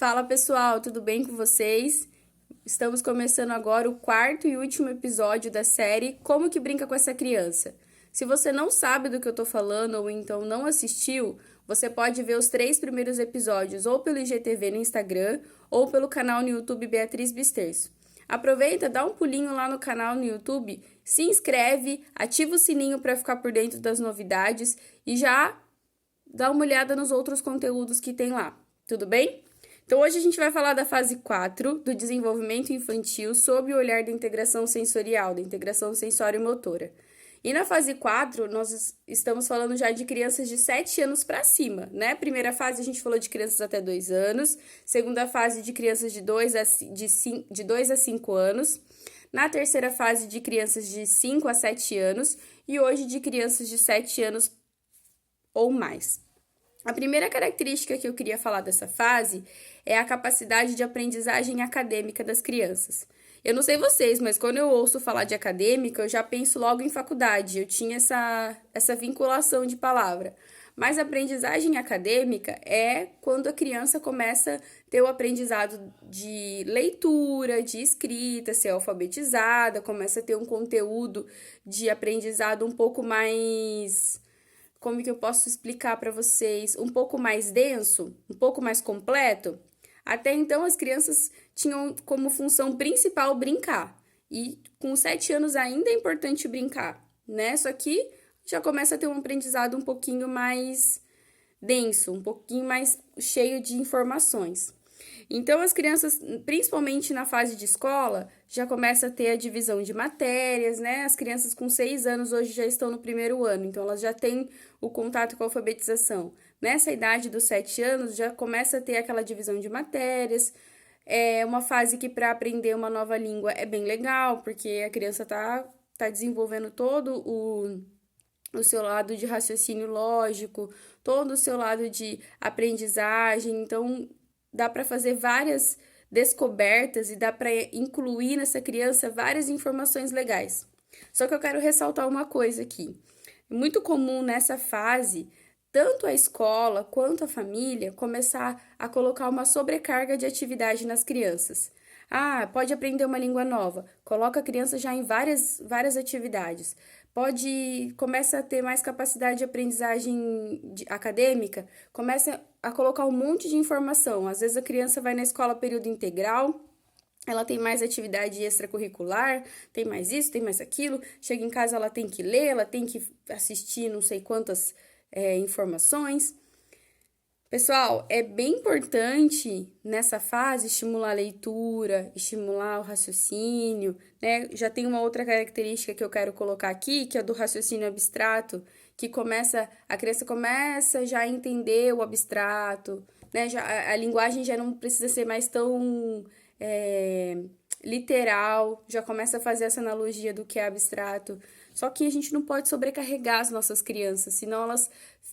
Fala pessoal, tudo bem com vocês? Estamos começando agora o quarto e último episódio da série Como que brinca com essa criança? Se você não sabe do que eu tô falando ou então não assistiu, você pode ver os 3 primeiros episódios ou pelo IGTV no Instagram ou pelo canal no YouTube Beatriz Bisterço. Aproveita, dá um pulinho lá no canal no YouTube, se inscreve, ativa o sininho para ficar por dentro das novidades e já dá uma olhada nos outros conteúdos que tem lá, tudo bem? Então, hoje a gente vai falar da fase 4 do desenvolvimento infantil sob o olhar da integração sensorial, da integração sensório-motora. E na fase 4, nós estamos falando já de crianças de 7 anos para cima, né? Primeira fase a gente falou de crianças até 2 anos, segunda fase de crianças de 2 a 5 anos, na terceira fase de crianças de 5 a 7 anos e hoje de crianças de 7 anos ou mais. A primeira característica que eu queria falar dessa fase é a capacidade de aprendizagem acadêmica das crianças. Eu não sei vocês, mas quando eu ouço falar de acadêmica, eu já penso logo em faculdade. Eu tinha essa vinculação de palavra. Mas a aprendizagem acadêmica é quando a criança começa a ter o aprendizado de leitura, de escrita, ser alfabetizada, começa a ter um conteúdo de aprendizado um pouco mais, como que eu posso explicar para vocês, um pouco mais denso, um pouco mais completo. Até então, as crianças tinham como função principal brincar. E com 7 anos ainda é importante brincar, né? Só que já começa a ter um aprendizado um pouquinho mais denso, um pouquinho mais cheio de informações. Então, as crianças, principalmente na fase de escola, já começa a ter a divisão de matérias, né? As crianças com 6 anos hoje já estão no primeiro ano, então elas já têm o contato com a alfabetização. Nessa idade dos 7 anos, já começa a ter aquela divisão de matérias. É uma fase que para aprender uma nova língua é bem legal, porque a criança tá desenvolvendo todo o seu lado de raciocínio lógico, todo o seu lado de aprendizagem. Então, dá para fazer várias descobertas e dá para incluir nessa criança várias informações legais. Só que eu quero ressaltar uma coisa aqui. É muito comum nessa fase, tanto a escola quanto a família começar a colocar uma sobrecarga de atividade nas crianças. Ah, pode aprender uma língua nova. Coloca a criança já em várias atividades. Começa a ter mais capacidade de aprendizagem acadêmica, começa a colocar um monte de informação. Às vezes a criança vai na escola período integral, ela tem mais atividade extracurricular, tem mais isso, tem mais aquilo. Chega em casa, ela tem que ler, ela tem que assistir não sei quantas informações. Pessoal, é bem importante nessa fase estimular a leitura, estimular o raciocínio, né? Já tem uma outra característica que eu quero colocar aqui, que é do raciocínio abstrato, que a criança começa já a entender o abstrato, né? A linguagem já não precisa ser mais tão literal, já começa a fazer essa analogia do que é abstrato. Só que a gente não pode sobrecarregar as nossas crianças, senão elas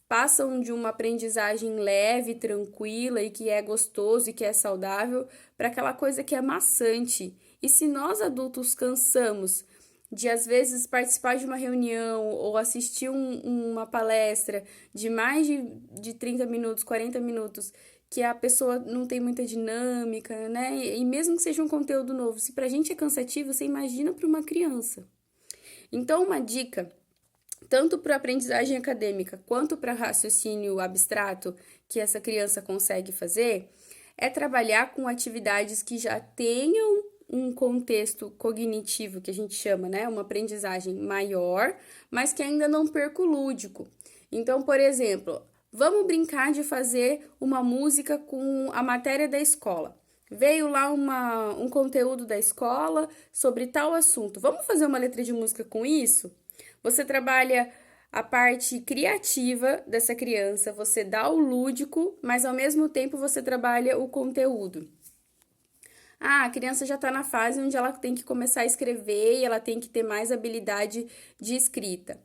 passam de uma aprendizagem leve, tranquila e que é gostoso e que é saudável para aquela coisa que é maçante. E se nós adultos cansamos de, às vezes, participar de uma reunião ou assistir uma palestra de mais de 30 minutos, 40 minutos, que a pessoa não tem muita dinâmica, né? E mesmo que seja um conteúdo novo, se pra gente é cansativo, você imagina para uma criança. Então, uma dica, tanto para aprendizagem acadêmica quanto para raciocínio abstrato que essa criança consegue fazer, é trabalhar com atividades que já tenham um contexto cognitivo, que a gente chama, né? Uma aprendizagem maior, mas que ainda não perca o lúdico. Então, por exemplo, vamos brincar de fazer uma música com a matéria da escola. Veio lá um conteúdo da escola sobre tal assunto. Vamos fazer uma letra de música com isso? Você trabalha a parte criativa dessa criança, você dá o lúdico, mas ao mesmo tempo você trabalha o conteúdo. Ah, a criança já está na fase onde ela tem que começar a escrever e ela tem que ter mais habilidade de escrita.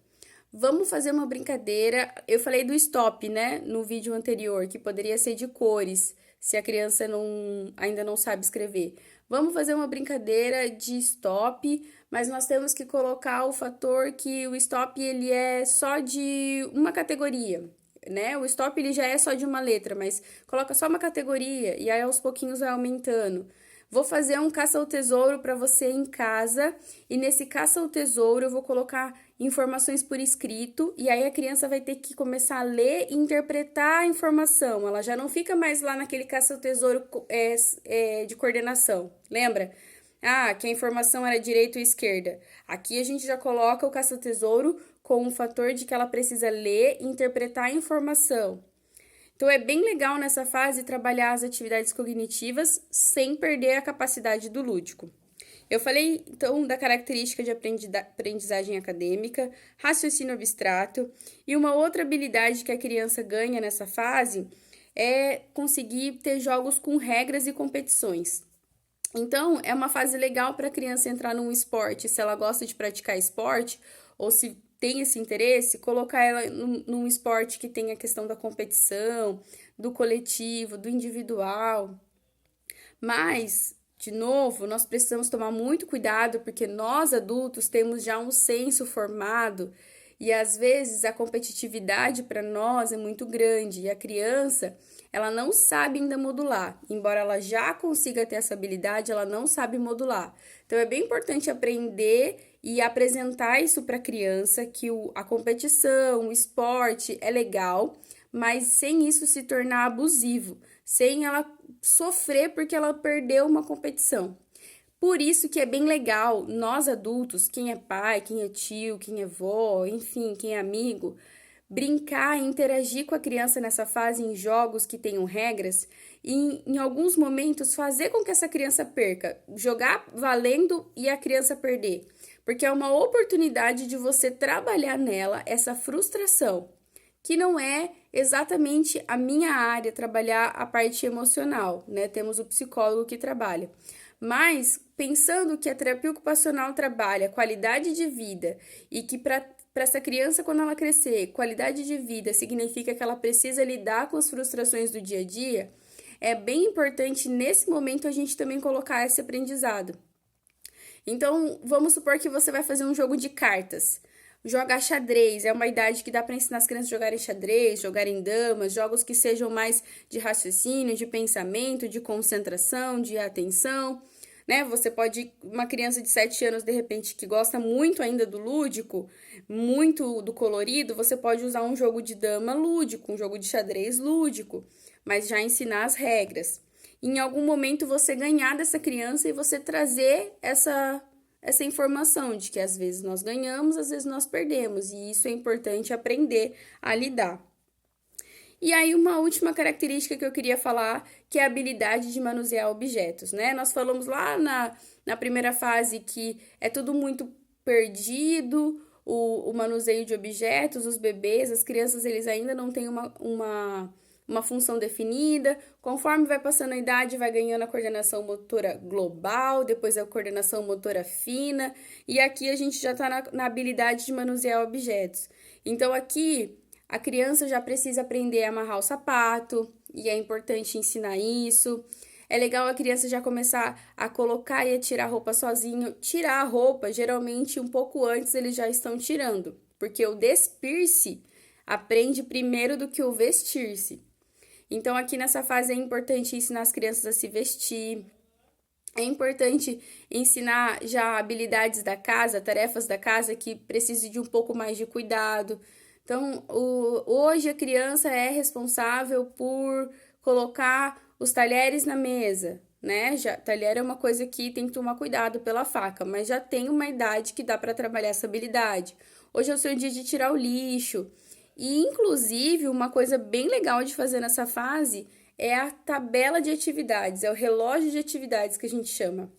Vamos fazer uma brincadeira. Eu falei do stop, né, no vídeo anterior, que poderia ser de cores, se a criança ainda não sabe escrever. Vamos fazer uma brincadeira de stop, mas nós temos que colocar o fator que o stop ele é só de uma categoria. né? O stop ele já é só de uma letra, mas coloca só uma categoria e aí aos pouquinhos vai aumentando. Vou fazer um caça ao tesouro para você em casa e nesse caça ao tesouro eu vou colocar informações por escrito e aí a criança vai ter que começar a ler e interpretar a informação. Ela já não fica mais lá naquele caça ao tesouro de coordenação, lembra? Ah, que a informação era direita ou esquerda. Aqui a gente já coloca o caça ao tesouro com o fator de que ela precisa ler e interpretar a informação. Então, é bem legal nessa fase trabalhar as atividades cognitivas sem perder a capacidade do lúdico. Eu falei, então, da característica de aprendizagem acadêmica, raciocínio abstrato, e uma outra habilidade que a criança ganha nessa fase é conseguir ter jogos com regras e competições. Então, é uma fase legal para a criança entrar num esporte, se ela gosta de praticar esporte, ou se tem esse interesse, colocar ela num esporte que tem a questão da competição, do coletivo, do individual. Mas, de novo, nós precisamos tomar muito cuidado, porque nós adultos temos já um senso formado e às vezes a competitividade para nós é muito grande e a criança, ela não sabe ainda modular. Embora ela já consiga ter essa habilidade, ela não sabe modular. Então é bem importante aprender e apresentar isso para a criança, que a competição, o esporte é legal, mas sem isso se tornar abusivo, sem ela sofrer porque ela perdeu uma competição. Por isso que é bem legal, nós adultos, quem é pai, quem é tio, quem é vó, enfim, quem é amigo, brincar e interagir com a criança nessa fase em jogos que tenham regras e em alguns momentos fazer com que essa criança perca, jogar valendo e a criança perder, porque é uma oportunidade de você trabalhar nela essa frustração, que não é exatamente a minha área, trabalhar a parte emocional, né? Temos o psicólogo que trabalha. Mas, pensando que a terapia ocupacional trabalha qualidade de vida e que para essa criança, quando ela crescer, qualidade de vida significa que ela precisa lidar com as frustrações do dia a dia, é bem importante nesse momento a gente também colocar esse aprendizado. Então, vamos supor que você vai fazer um jogo de cartas. Jogar xadrez, é uma idade que dá para ensinar as crianças a jogarem xadrez, jogarem damas, jogos que sejam mais de raciocínio, de pensamento, de concentração, de atenção, né? Você pode, uma criança de 7 anos, de repente, que gosta muito ainda do lúdico, muito do colorido, você pode usar um jogo de dama lúdico, um jogo de xadrez lúdico, mas já ensinar as regras. Em algum momento você ganhar dessa criança e você trazer essa informação de que às vezes nós ganhamos, às vezes nós perdemos, e isso é importante aprender a lidar. E aí, uma última característica que eu queria falar, que é a habilidade de manusear objetos, né? Nós falamos lá na primeira fase que é tudo muito perdido, o manuseio de objetos, os bebês, as crianças, eles ainda não têm uma função definida. Conforme vai passando a idade, vai ganhando a coordenação motora global, depois a coordenação motora fina, e aqui a gente já está na habilidade de manusear objetos. Então, aqui a criança já precisa aprender a amarrar o sapato, e é importante ensinar isso. É legal a criança já começar a colocar e a tirar a roupa sozinho. Tirar a roupa, geralmente, um pouco antes eles já estão tirando, porque o despir-se aprende primeiro do que o vestir-se. Então, aqui nessa fase é importante ensinar as crianças a se vestir. É importante ensinar já habilidades da casa, tarefas da casa que precisam de um pouco mais de cuidado. Então, hoje a criança é responsável por colocar os talheres na mesa, né? Talher é uma coisa que tem que tomar cuidado pela faca, mas já tem uma idade que dá para trabalhar essa habilidade. Hoje é o seu dia de tirar o lixo. E, inclusive, uma coisa bem legal de fazer nessa fase é a tabela de atividades, é o relógio de atividades que a gente chama.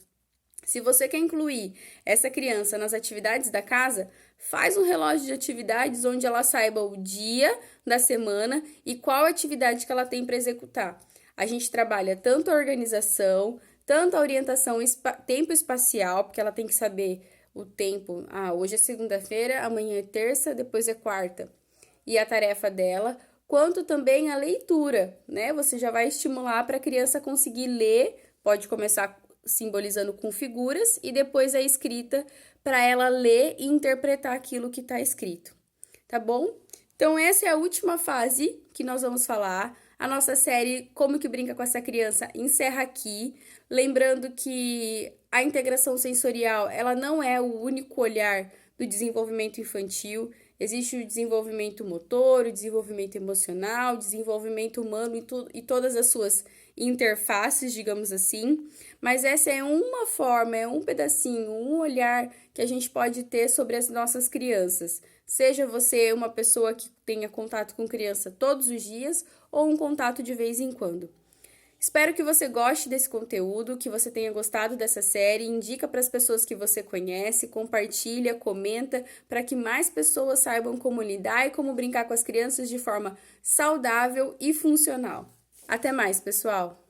Se você quer incluir essa criança nas atividades da casa, faz um relógio de atividades onde ela saiba o dia da semana e qual atividade que ela tem para executar. A gente trabalha tanto a organização, tanto a orientação tempo espacial, porque ela tem que saber o tempo. Hoje é segunda-feira, amanhã é terça, depois é quarta. E a tarefa dela, quanto também a leitura, né? Você já vai estimular para a criança conseguir ler, pode começar simbolizando com figuras e depois a escrita para ela ler e interpretar aquilo que está escrito, tá bom? Então, essa é a última fase que nós vamos falar. A nossa série Como que brinca com essa criança encerra aqui. Lembrando que a integração sensorial, ela não é o único olhar do desenvolvimento infantil. Existe o desenvolvimento motor, o desenvolvimento emocional, o desenvolvimento humano e todas as suas interfaces, digamos assim. Mas essa é uma forma, é um pedacinho, um olhar que a gente pode ter sobre as nossas crianças. Seja você uma pessoa que tenha contato com criança todos os dias ou um contato de vez em quando. Espero que você goste desse conteúdo, que você tenha gostado dessa série, indica para as pessoas que você conhece, compartilha, comenta, para que mais pessoas saibam como lidar e como brincar com as crianças de forma saudável e funcional. Até mais, pessoal!